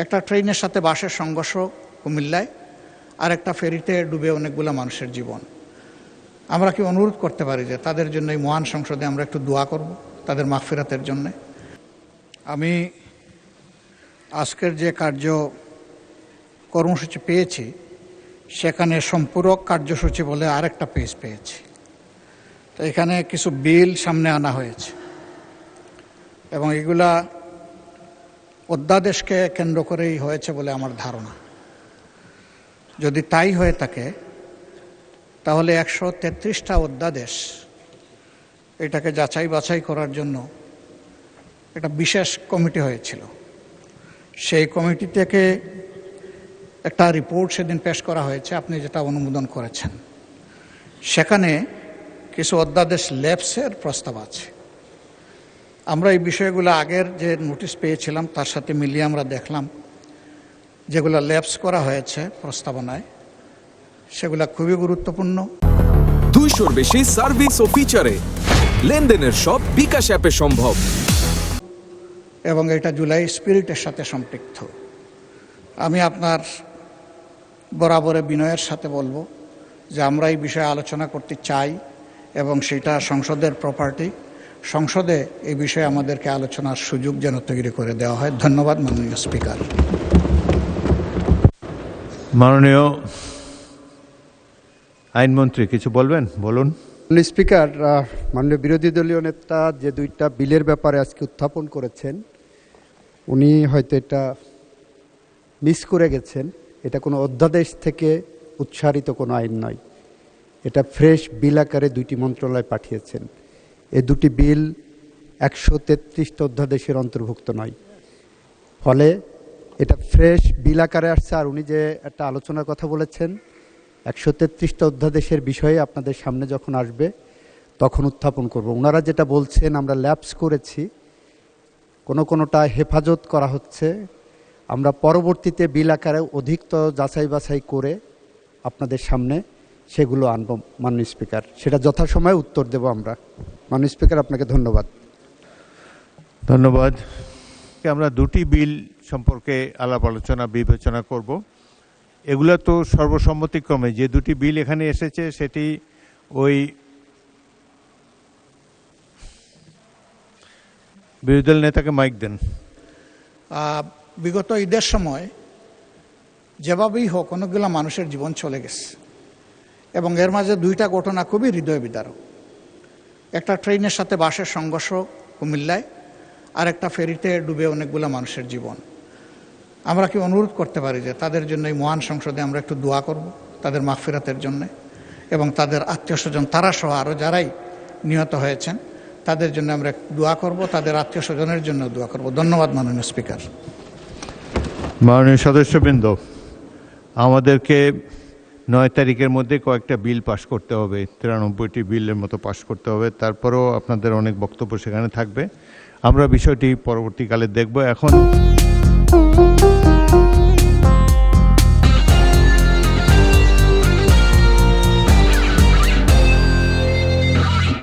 একটা ট্রেনের সাথে বাসের সংঘর্ষ কুমিল্লায়, আর একটা ফেরিতে ডুবে অনেকগুলো মানুষের জীবন। আমরা কি অনুরোধ করতে পারি যে তাদের জন্য এই মহান সংসদে আমরা একটু দোয়া করব, তাদের মাগফিরাতের জন্য। আমি আজকের যে কর্মসূচি পেয়েছি সেখানে সম্পূরক কার্যসূচি বলে আরেকটা পেজ পেয়েছি। তো এখানে কিছু বিল সামনে আনা হয়েছে এবং এগুলা অধ্যাদেশকে কেন্দ্র করেই হয়েছে বলে আমার ধারণা। যদি তাই হয়ে থাকে তাহলে 133টা অধ্যাদেশ এটাকে যাচাই বাছাই করার জন্য একটা বিশেষ কমিটি হয়েছিল। সেই কমিটি থেকে একটা রিপোর্ট সেদিন পেশ করা হয়েছে, আপনি যেটা অনুমোদন করেছেন। সেখানে কিছু অধ্যাদেশ ল্যাপসের প্রস্তাব আছে। আমরা এই বিষয়গুলো আগের যে নোটিশ পেয়েছিলাম তার সাথে মিলিয়ে আমরা দেখলাম যেগুলো ল্যাপস করা হয়েছে প্রস্তাবনায়, সেগুলো খুবই গুরুত্বপূর্ণ। 200-র বেশি সার্ভিস ও ফিচারে লেনদেনের সব বিকাশ অ্যাপে সম্ভব এবং এটা জুলাই স্পিরিটের সাথে সম্পৃক্ত। আমি আপনার বরাবরে বিনয়ের সাথে বলবো যে আমরা এই বিষয়ে আলোচনা করতে চাই এবং সেটা সংসদের প্রপার্টি। সংসদে এই বিষয়ে আমাদেরকে আলোচনার সুযোগ যেন তৈরি করে দেওয়া হয়। ধন্যবাদ মাননীয় স্পিকার। মাননীয় আইনমন্ত্রী কিছু বলবেন? বলুন। মাননীয় স্পিকার, মাননীয় বিরোধী দলীয় নেতা যে দুইটা বিলের ব্যাপারে আজকে উত্থাপন করেছেন, উনি হয়তো এটা মিস করে গেছেন। এটা কোনো অধ্যাদেশ থেকে উৎসারিত কোনো আইন নয়, এটা ফ্রেশ বিল আকারে দুইটি মন্ত্রণালয় পাঠিয়েছেন। এই দুটি বিল 133টা অধ্যাদেশের অন্তর্ভুক্ত নয়, ফলে এটা ফ্রেশ বিল আকারে আসছে। আর উনি যে একটা আলোচনার কথা বলেছেন 133টা অধ্যাদেশের বিষয়ে আপনাদের সামনে যখন আসবে তখন উত্থাপন করব। ওনারা যেটা বলছেন আমরা ল্যাপস করেছি, কোনোটা হেফাজত করা হচ্ছে, আমরা পরবর্তীতে বিল আকারে অধিকতর যাচাই বাছাই করে আপনাদের সামনে সেগুলো আনব মাননীয় স্পিকার। সেটা যথাসময়ে উত্তর দেব আমরা। মাননীয় স্পিকার, আপনাকে ধন্যবাদ। ধন্যবাদ। আমরা দুটি বিল সম্পর্কে আলাপ আলোচনা বিবেচনা করব। এগুলো তো সর্বসম্মতিক্রমে যে দুটি বিল এখানে এসেছে সেটি ওই বিরোধী দল নেতাকে মাইক দেন। বিগত ঈদের সময় যেভাবেই হোক অনেকগুলো মানুষের জীবন চলে গেছে এবং এর মাঝে দুইটা ঘটনা খুবই হৃদয় বিদারক। একটা ট্রেনের সাথে বাসের সংঘর্ষ কুমিল্লায়, আর একটা ফেরিতে ডুবে অনেকগুলো মানুষের জীবন। আমরা কি অনুরোধ করতে পারি যে তাদের জন্য এই মহান সংসদে আমরা একটু দোয়া করব, তাদের মাগফিরাতের জন্য এবং তাদের আত্মীয় স্বজন তারা সহ আরও যারাই নিহত হয়েছেন তাদের জন্য আমরা দোয়া করব, তাদের আত্মীয় স্বজনের জন্য দোয়া করব। ধন্যবাদ মাননীয় স্পিকার। মাননীয় সদস্যবৃন্দ, আমাদেরকে 9 তারিখের মধ্যে কয়েকটা বিল পাশ করতে হবে, 93টি বিলের মতো পাশ করতে হবে। তারপরেও আপনাদের অনেক বক্তব্য সেখানে থাকবে, আমরা বিষয়টি পরবর্তীকালে দেখব। এখন